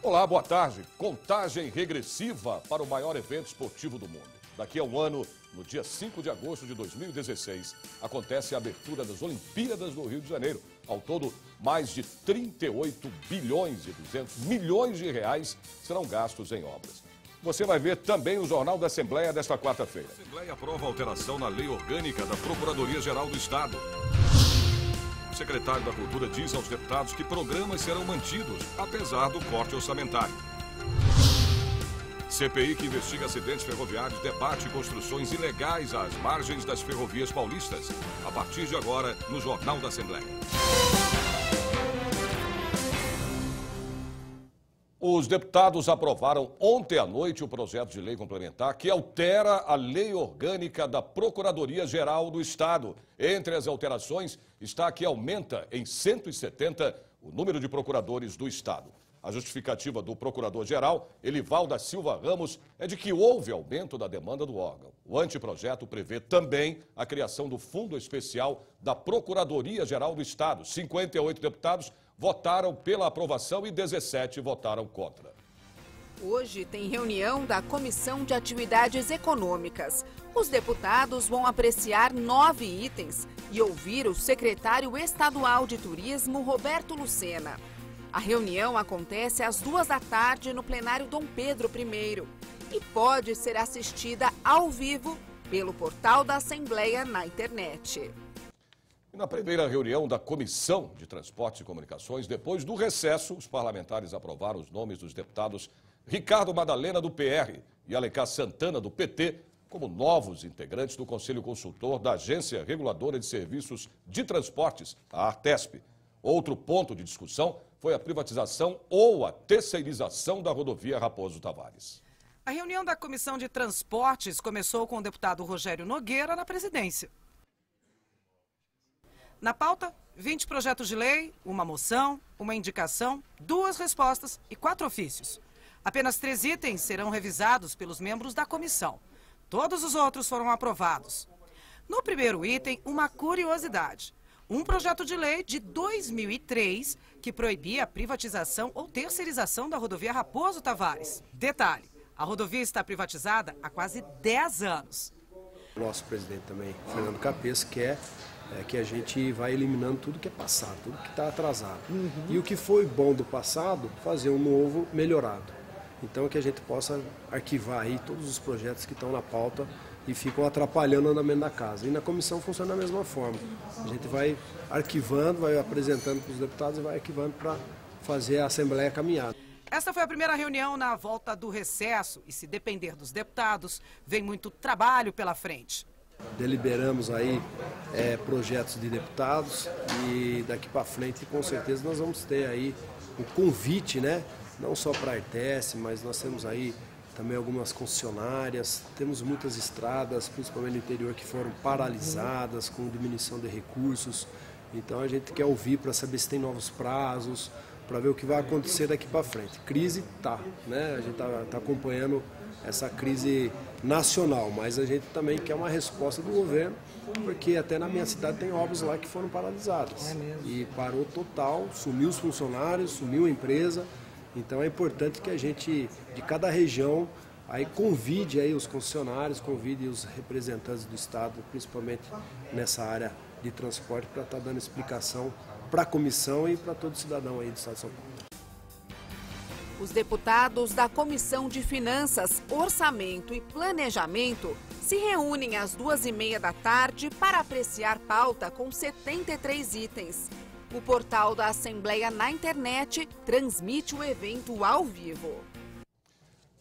Olá, boa tarde. Contagem regressiva para o maior evento esportivo do mundo. Daqui a um ano, no dia 5 de agosto de 2016, acontece a abertura das Olimpíadas no Rio de Janeiro. Ao todo, mais de 38 bilhões e 200 milhões de reais serão gastos em obras. Você vai ver também no Jornal da Assembleia desta quarta-feira. A Assembleia aprova a alteração na Lei Orgânica da Procuradoria-Geral do Estado. O secretário da Cultura diz aos deputados que programas serão mantidos, apesar do corte orçamentário. CPI que investiga acidentes ferroviários debate construções ilegais às margens das ferrovias paulistas. A partir de agora, no Jornal da Assembleia. Os deputados aprovaram ontem à noite o projeto de lei complementar que altera a Lei Orgânica da Procuradoria-Geral do Estado. Entre as alterações está que aumenta em 170 o número de procuradores do Estado. A justificativa do procurador-geral, Elival da Silva Ramos, é de que houve aumento da demanda do órgão. O anteprojeto prevê também a criação do Fundo Especial da Procuradoria-Geral do Estado. 58 deputados votaram pela aprovação e 17 votaram contra. Hoje tem reunião da Comissão de Atividades Econômicas. Os deputados vão apreciar 9 itens e ouvir o secretário estadual de Turismo, Roberto Lucena. A reunião acontece às 14h no plenário Dom Pedro I e pode ser assistida ao vivo pelo portal da Assembleia na internet. E na primeira reunião da Comissão de Transportes e Comunicações, depois do recesso, os parlamentares aprovaram os nomes dos deputados Ricardo Madalena, do PR, e Alencar Santana, do PT, como novos integrantes do Conselho Consultor da Agência Reguladora de Serviços de Transportes, a ARTESP. Outro ponto de discussão foi a privatização ou a terceirização da rodovia Raposo Tavares. A reunião da Comissão de Transportes começou com o deputado Rogério Nogueira na presidência. Na pauta, 20 projetos de lei, uma moção, uma indicação, 2 respostas e 4 ofícios. Apenas 3 itens serão revisados pelos membros da comissão. Todos os outros foram aprovados. No primeiro item, uma curiosidade. Um projeto de lei de 2003 que proibia a privatização ou terceirização da rodovia Raposo Tavares. Detalhe, a rodovia está privatizada há quase 10 anos. O nosso presidente também, Fernando Capês, quer que a gente vai eliminando tudo que é passado, tudo que está atrasado. E o que foi bom do passado, fazer um novo melhorado. Então que a gente possa arquivar aí todos os projetos que estão na pauta e ficam atrapalhando o andamento da casa. E na comissão funciona da mesma forma. A gente vai arquivando, vai apresentando para os deputados e vai arquivando para fazer a Assembleia caminhar. Esta foi a primeira reunião na volta do recesso e, se depender dos deputados, vem muito trabalho pela frente. Deliberamos aí projetos de deputados e daqui para frente, com certeza, nós vamos ter aí um convite, né? Não só para a ARTESP, mas nós temos aí também algumas concessionárias, temos muitas estradas, principalmente no interior, que foram paralisadas com diminuição de recursos. Então a gente quer ouvir para saber se tem novos prazos, para ver o que vai acontecer daqui para frente. Crise tá, né? A gente tá acompanhando essa crise nacional, mas a gente também quer uma resposta do governo, porque até na minha cidade tem obras lá que foram paralisadas. E parou total, sumiu os funcionários, sumiu a empresa. Então é importante que a gente, de cada região, aí convide aí os concessionários, convide os representantes do Estado, principalmente nessa área de transporte, para estar dando explicação para a comissão e para todo cidadão aí do Estado de São Paulo. Os deputados da Comissão de Finanças, Orçamento e Planejamento se reúnem às 14h30 para apreciar pauta com 73 itens. O portal da Assembleia na internet transmite o evento ao vivo.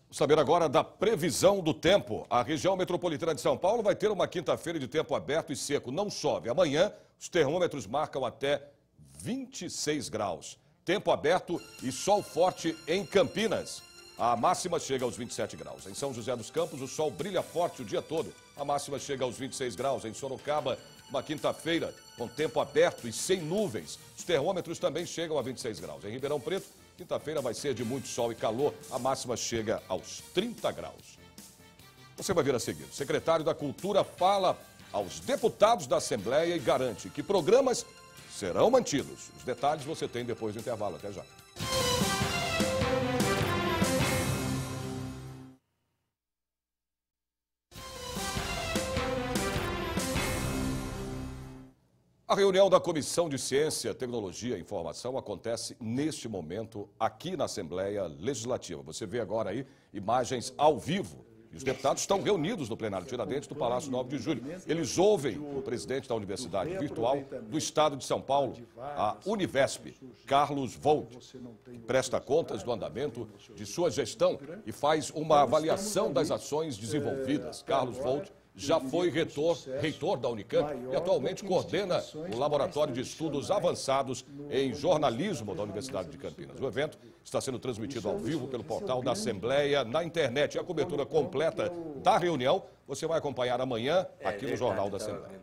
Vamos saber agora da previsão do tempo. A região metropolitana de São Paulo vai ter uma quinta-feira de tempo aberto e seco. Não chove. Amanhã, os termômetros marcam até 26 graus. Tempo aberto e sol forte em Campinas. A máxima chega aos 27 graus. Em São José dos Campos, o sol brilha forte o dia todo. A máxima chega aos 26 graus. Em Sorocaba, uma quinta-feira com tempo aberto e sem nuvens. Os termômetros também chegam a 26 graus. Em Ribeirão Preto, quinta-feira vai ser de muito sol e calor. A máxima chega aos 30 graus. Você vai ver a seguir. O secretário da Cultura fala aos deputados da Assembleia e garante que programas serão mantidos. Os detalhes você tem depois do intervalo. Até já. A reunião da Comissão de Ciência, Tecnologia e Informação acontece neste momento aqui na Assembleia Legislativa. Você vê agora aí imagens ao vivo. E os deputados estão reunidos no plenário Tiradentes do Palácio 9 de Julho. Eles ouvem o presidente da Universidade Virtual do Estado de São Paulo, a Univesp, Carlos Volt, que presta contas do andamento de sua gestão e faz uma avaliação das ações desenvolvidas. Carlos Volt já foi reitor da Unicamp e atualmente coordena o Laboratório de Estudos Avançados em Jornalismo da Universidade de Campinas. O evento está sendo transmitido ao vivo pelo portal da Assembleia na internet. A cobertura completa da reunião você vai acompanhar amanhã aqui no Jornal da Assembleia.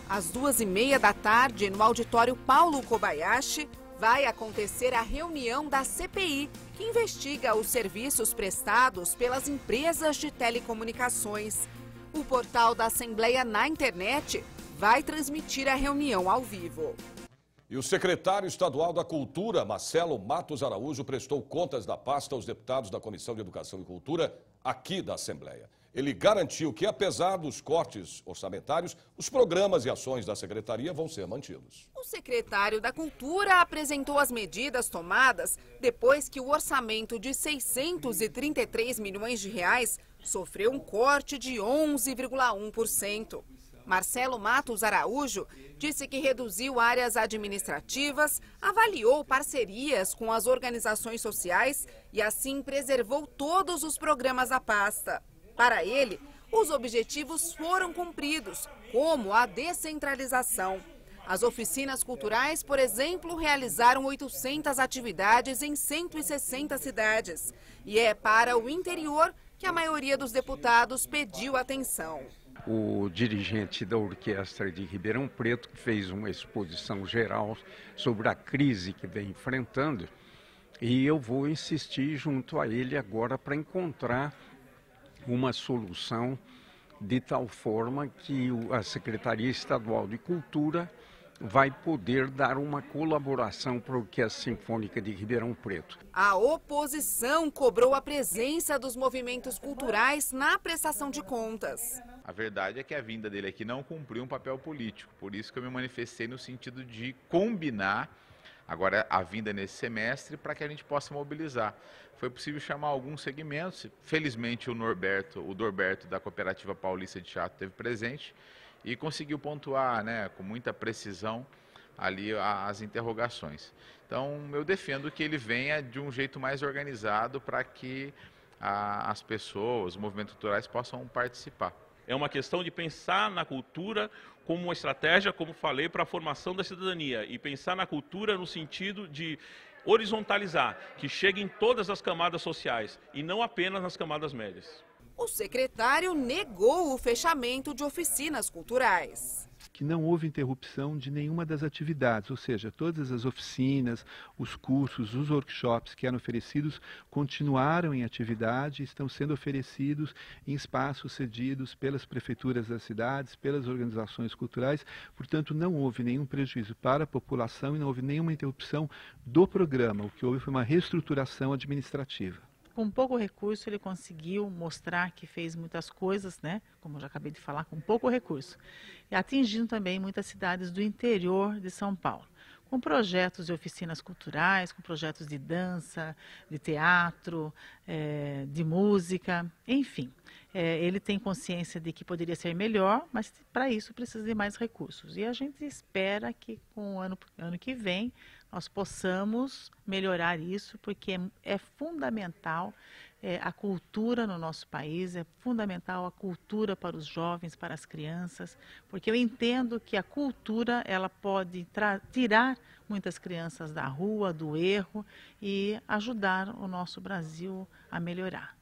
Às 2h30 da tarde, no auditório Paulo Kobayashi, vai acontecer a reunião da CPI, que investiga os serviços prestados pelas empresas de telecomunicações. O portal da Assembleia na internet vai transmitir a reunião ao vivo. E o secretário estadual da Cultura, Marcelo Matos Araújo, prestou contas da pasta aos deputados da Comissão de Educação e Cultura aqui da Assembleia. Ele garantiu que, apesar dos cortes orçamentários, os programas e ações da secretaria vão ser mantidos. O secretário da Cultura apresentou as medidas tomadas depois que o orçamento de 633 milhões de reais sofreu um corte de 11,1%. Marcelo Matos Araújo disse que reduziu áreas administrativas, avaliou parcerias com as organizações sociais e assim preservou todos os programas da pasta. Para ele, os objetivos foram cumpridos, como a descentralização. As oficinas culturais, por exemplo, realizaram 800 atividades em 160 cidades. E é para o interior que a maioria dos deputados pediu atenção. O dirigente da orquestra de Ribeirão Preto fez uma exposição geral sobre a crise que vem enfrentando e eu vou insistir junto a ele agora para encontrar uma solução de tal forma que a Secretaria Estadual de Cultura vai poder dar uma colaboração para a Orquestra Sinfônica de Ribeirão Preto. A oposição cobrou a presença dos movimentos culturais na prestação de contas. A verdade é que a vinda dele aqui não cumpriu um papel político, por isso que eu me manifestei no sentido de combinar agora a vinda nesse semestre para que a gente possa mobilizar. Foi possível chamar alguns segmentos, felizmente o Norberto da Cooperativa Paulista de Teatro esteve presente e conseguiu pontuar, né, com muita precisão ali as interrogações. Então eu defendo que ele venha de um jeito mais organizado para que as pessoas, os movimentos culturais possam participar. É uma questão de pensar na cultura como uma estratégia, como falei, para a formação da cidadania e pensar na cultura no sentido de horizontalizar, que chegue em todas as camadas sociais e não apenas nas camadas médias. O secretário negou o fechamento de oficinas culturais. Que não houve interrupção de nenhuma das atividades, ou seja, todas as oficinas, os cursos, os workshops que eram oferecidos continuaram em atividade e estão sendo oferecidos em espaços cedidos pelas prefeituras das cidades, pelas organizações culturais, portanto não houve nenhum prejuízo para a população e não houve nenhuma interrupção do programa, o que houve foi uma reestruturação administrativa. Com pouco recurso ele conseguiu mostrar que fez muitas coisas, né? Como eu já acabei de falar, com pouco recurso. E atingindo também muitas cidades do interior de São Paulo. Com projetos de oficinas culturais, com projetos de dança, de teatro, de música, enfim. Ele tem consciência de que poderia ser melhor, mas para isso precisa de mais recursos. E a gente espera que com o ano que vem nós possamos melhorar isso, porque é fundamental a cultura no nosso país, é fundamental a cultura para os jovens, para as crianças, porque eu entendo que a cultura ela pode tirar muitas crianças da rua, do erro e ajudar o nosso Brasil a melhorar.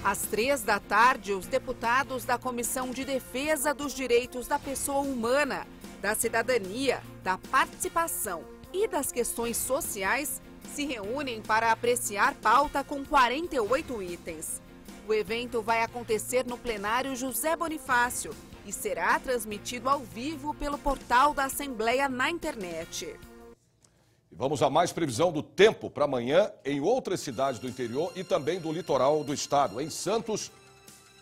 Às 3 da tarde, os deputados da Comissão de Defesa dos Direitos da Pessoa Humana, da Cidadania, da Participação e das Questões Sociais se reúnem para apreciar pauta com 48 itens. O evento vai acontecer no plenário José Bonifácio e será transmitido ao vivo pelo portal da Assembleia na internet. Vamos a mais previsão do tempo para amanhã em outras cidades do interior e também do litoral do estado. Em Santos,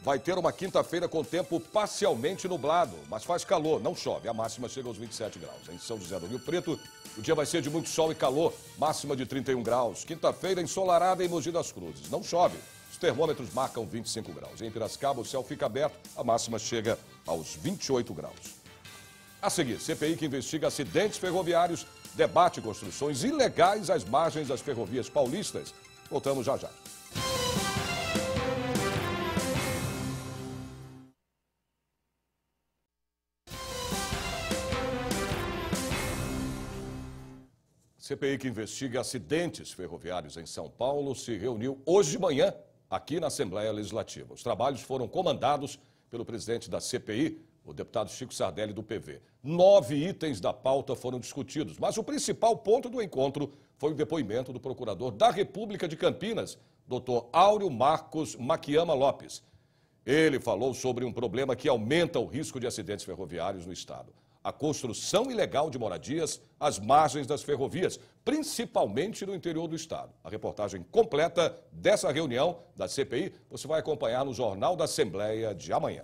vai ter uma quinta-feira com tempo parcialmente nublado, mas faz calor, não chove. A máxima chega aos 27 graus. Em São José do Rio Preto, o dia vai ser de muito sol e calor, máxima de 31 graus. Quinta-feira ensolarada em Mogi das Cruzes, não chove. Os termômetros marcam 25 graus. Em Piracicaba, o céu fica aberto, a máxima chega aos 28 graus. A seguir, CPI que investiga acidentes ferroviários, debate construções ilegais às margens das ferrovias paulistas. Voltamos já já. A CPI que investiga acidentes ferroviários em São Paulo se reuniu hoje de manhã aqui na Assembleia Legislativa. Os trabalhos foram comandados pelo presidente da CPI, o deputado Chico Sardelli, do PV. 9 itens da pauta foram discutidos, mas o principal ponto do encontro foi o depoimento do procurador da República de Campinas, Dr. Áureo Marcos Maquiama Lopes. Ele falou sobre um problema que aumenta o risco de acidentes ferroviários no estado: a construção ilegal de moradias às margens das ferrovias, principalmente no interior do estado. A reportagem completa dessa reunião da CPI você vai acompanhar no Jornal da Assembleia de amanhã.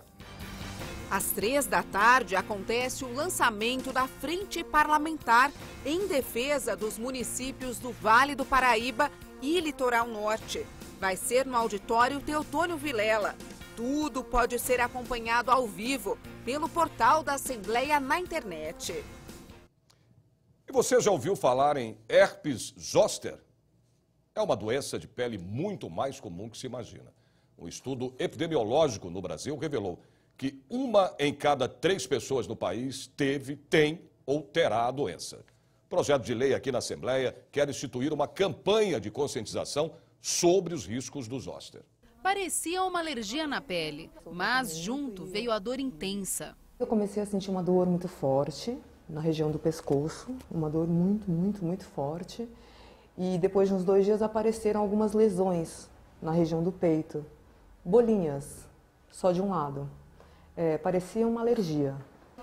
Às 15h acontece o lançamento da Frente Parlamentar em defesa dos municípios do Vale do Paraíba e Litoral Norte. Vai ser no auditório Teotônio Vilela. Tudo pode ser acompanhado ao vivo pelo portal da Assembleia na internet. E você já ouviu falar em herpes zoster? É uma doença de pele muito mais comum que se imagina. Um estudo epidemiológico no Brasil revelou que 1 em cada 3 pessoas no país tem ou terá a doença. O projeto de lei aqui na Assembleia quer instituir uma campanha de conscientização sobre os riscos do zoster. Parecia uma alergia na pele, mas junto veio a dor intensa. Eu comecei a sentir uma dor muito forte na região do pescoço, uma dor muito forte. E depois de uns 2 dias apareceram algumas lesões na região do peito, bolinhas, só de um lado. Parecia uma alergia.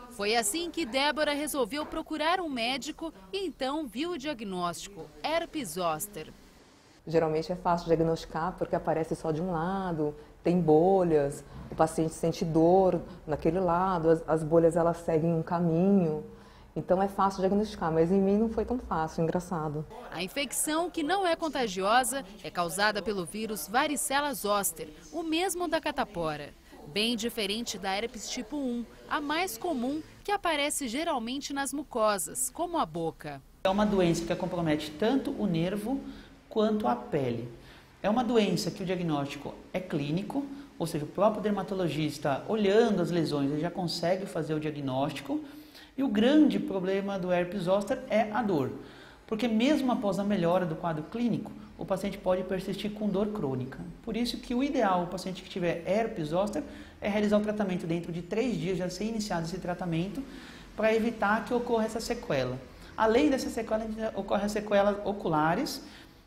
Foi assim que Débora resolveu procurar um médico e então viu o diagnóstico: herpes zoster. Geralmente é fácil diagnosticar porque aparece só de um lado, tem bolhas, o paciente sente dor naquele lado, as bolhas elas seguem um caminho, então é fácil diagnosticar, mas em mim não foi tão fácil, engraçado. A infecção, que não é contagiosa, é causada pelo vírus varicela zoster, o mesmo da catapora. Bem diferente da herpes tipo 1, a mais comum, que aparece geralmente nas mucosas, como a boca. É uma doença que compromete tanto o nervo quanto a pele. É uma doença que o diagnóstico é clínico, ou seja, o próprio dermatologista, olhando as lesões, ele já consegue fazer o diagnóstico. E o grande problema do herpes zoster é a dor, porque mesmo após a melhora do quadro clínico, o paciente pode persistir com dor crônica. Por isso que o ideal, o paciente que tiver herpes zoster, é realizar o tratamento dentro de 3 dias, já ser iniciado esse tratamento, para evitar que ocorra essa sequela. Além dessa sequela, ocorrem as sequelas oculares,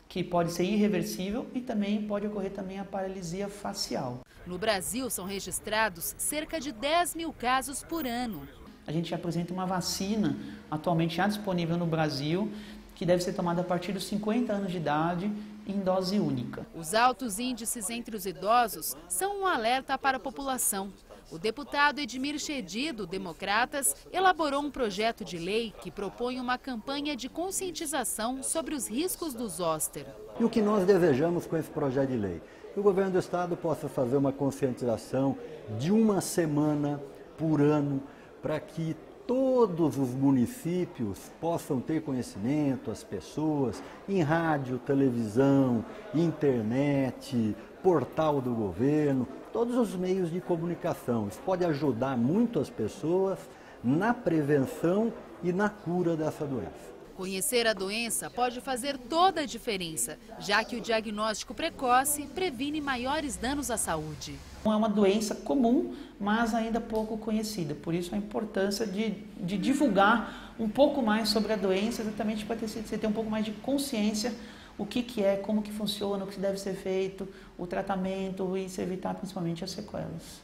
que pode ser irreversível, e também pode ocorrer também a paralisia facial. No Brasil, são registrados cerca de 10 mil casos por ano. A gente apresenta uma vacina, atualmente já disponível no Brasil, que deve ser tomada a partir dos 50 anos de idade, em dose única. Os altos índices entre os idosos são um alerta para a população. O deputado Edmir Chedi, do Democratas, elaborou um projeto de lei que propõe uma campanha de conscientização sobre os riscos do zoster. E o que nós desejamos com esse projeto de lei? Que o governo do estado possa fazer uma conscientização de 1 semana por ano, para que todos os municípios possam ter conhecimento, as pessoas, em rádio, televisão, internet, portal do governo, todos os meios de comunicação. Isso pode ajudar muito as pessoas na prevenção e na cura dessa doença. Conhecer a doença pode fazer toda a diferença, já que o diagnóstico precoce previne maiores danos à saúde. É uma doença comum, mas ainda pouco conhecida. Por isso a importância de divulgar um pouco mais sobre a doença, exatamente para você ter um pouco mais de consciência o que é, como que funciona, o que deve ser feito, o tratamento e se evitar principalmente as sequelas.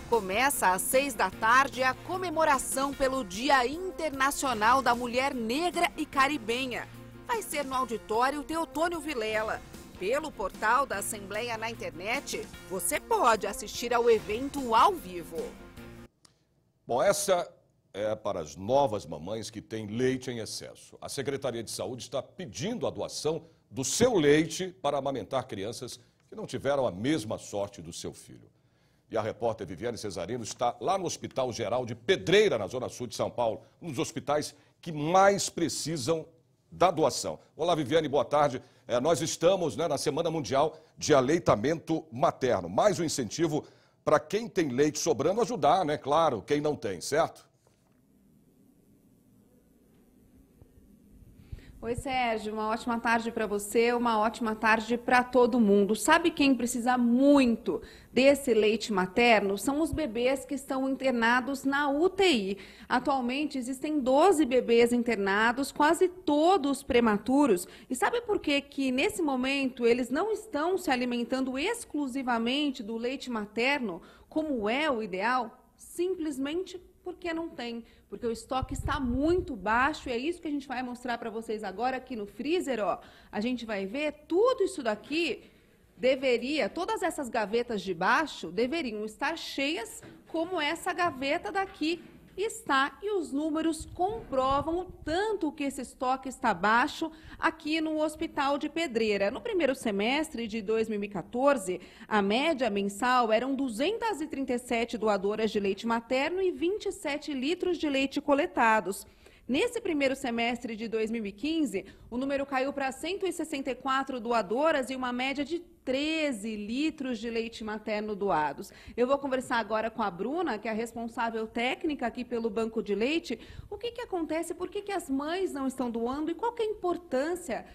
Começa às 18h a comemoração pelo Dia Internacional da Mulher Negra e Caribenha. Vai ser no auditório Teotônio Vilela. Pelo portal da Assembleia na internet, você pode assistir ao evento ao vivo. Bom, essa é para as novas mamães que têm leite em excesso. A Secretaria de Saúde está pedindo a doação do seu leite para amamentar crianças que não tiveram a mesma sorte do seu filho. E a repórter Viviane Cesarino está lá no Hospital Geral de Pedreira, na Zona Sul de São Paulo, um dos hospitais que mais precisam da doação. Olá, Viviane, boa tarde. Nós estamos na Semana Mundial de Aleitamento Materno. Mais um incentivo para quem tem leite sobrando ajudar, né? Claro, quem não tem, certo? Oi, Sérgio, uma ótima tarde para você, uma ótima tarde para todo mundo. Sabe quem precisa muito desse leite materno? São os bebês que estão internados na UTI. Atualmente existem 12 bebês internados, quase todos prematuros. E sabe por que nesse momento eles não estão se alimentando exclusivamente do leite materno, como é o ideal? Simplesmente porque não tem, porque o estoque está muito baixo e é isso que a gente vai mostrar para vocês agora aqui no freezer, ó. A gente vai ver tudo isso daqui todas essas gavetas de baixo deveriam estar cheias como essa gaveta daqui está, e os números comprovam o tanto que esse estoque está baixo aqui no Hospital de Pedreira. No primeiro semestre de 2014, a média mensal eram 237 doadoras de leite materno e 27 litros de leite coletados. Nesse primeiro semestre de 2015, o número caiu para 164 doadoras e uma média de 13 litros de leite materno doados. Eu vou conversar agora com a Bruna, que é a responsável técnica aqui pelo Banco de Leite. O que acontece, por que as mães não estão doando e qual que é a importância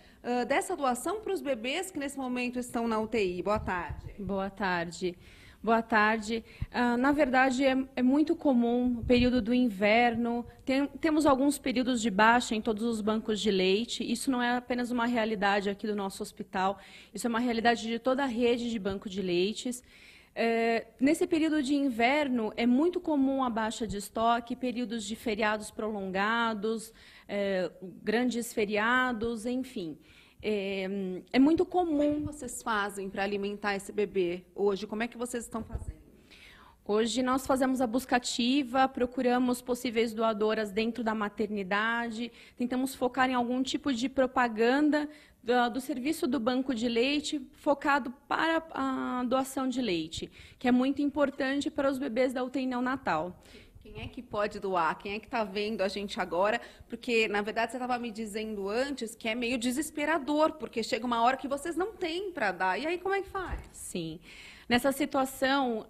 dessa doação para os bebês que nesse momento estão na UTI? Boa tarde. Boa tarde. Boa tarde. Na verdade, é muito comum o período do inverno. Temos alguns períodos de baixa em todos os bancos de leite. Isso não é apenas uma realidade aqui do nosso hospital. Isso é uma realidade de toda a rede de banco de leites. Nesse período de inverno, é muito comum a baixa de estoque, períodos de feriados prolongados, grandes feriados, enfim. É muito comum. Como é que vocês fazem para alimentar esse bebê hoje? Como é que vocês estão fazendo? Hoje nós fazemos a busca ativa, procuramos possíveis doadoras dentro da maternidade, tentamos focar em algum tipo de propaganda do serviço do banco de leite focado para a doação de leite, que é muito importante para os bebês da UTI neonatal. Quem é que pode doar? Quem é que está vendo a gente agora? Porque, na verdade, você estava me dizendo antes que é meio desesperador, porque chega uma hora que vocês não têm para dar. E aí, como é que faz? Sim. Nessa situação,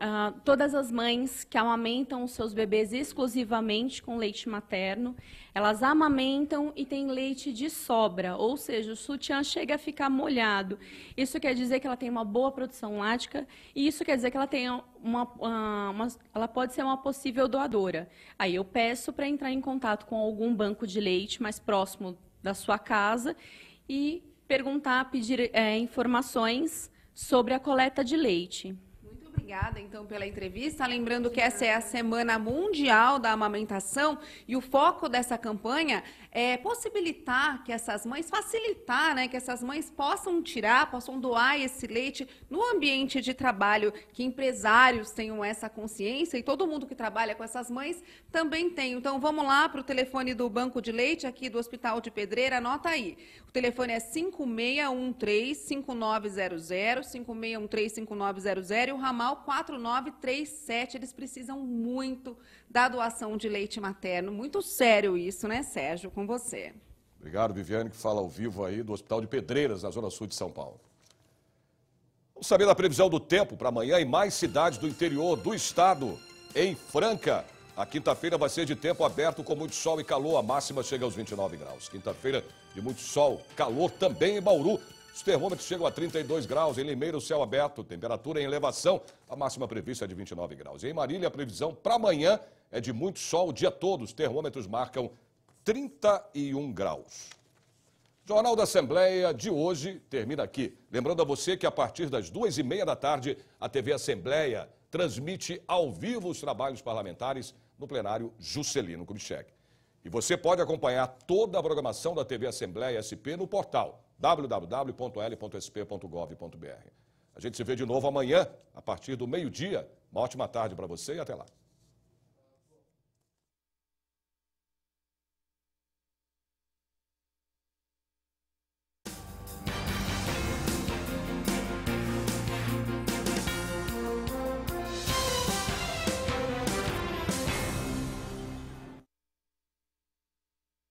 todas as mães que amamentam os seus bebês exclusivamente com leite materno, elas amamentam e têm leite de sobra, ou seja, o sutiã chega a ficar molhado. Isso quer dizer que ela tem uma boa produção lática e isso quer dizer que ela tem ela pode ser uma possível doadora. Aí eu peço para entrar em contato com algum banco de leite mais próximo da sua casa e pedir informações sobre a coleta de leite. Muito obrigada, então, pela entrevista. Lembrando que essa é a Semana Mundial da Amamentação e o foco dessa campanha é possibilitar que essas mães, facilitar, né, que essas mães possam doar esse leite no ambiente de trabalho, que empresários tenham essa consciência e todo mundo que trabalha com essas mães também tem. Então, vamos lá para o telefone do Banco de Leite aqui do Hospital de Pedreira, anota aí. O telefone é 5613-5900, 5613-5900 e o ramal 4937. Eles precisam muito da doação de leite materno. Muito sério isso, né, Sérgio? Com você. Obrigado, Viviane, que fala ao vivo aí do Hospital de Pedreiras, na Zona Sul de São Paulo. Vamos saber da previsão do tempo para amanhã em mais cidades do interior do estado. Em Franca, a quinta-feira vai ser de tempo aberto com muito sol e calor. A máxima chega aos 29 graus. Quinta-feira de muito sol, calor também em Bauru. Os termômetros chegam a 32 graus. Em Limeira, o céu aberto, temperatura em elevação. A máxima prevista é de 29 graus. E em Marília, a previsão para amanhã é de muito sol o dia todo. Os termômetros marcam 31 graus. Jornal da Assembleia de hoje termina aqui. Lembrando a você que a partir das 2h30 da tarde, a TV Assembleia transmite ao vivo os trabalhos parlamentares no plenário Juscelino Kubitschek. E você pode acompanhar toda a programação da TV Assembleia SP no portal www.l.sp.gov.br. A gente se vê de novo amanhã, a partir do meio-dia. Uma ótima tarde para você e até lá.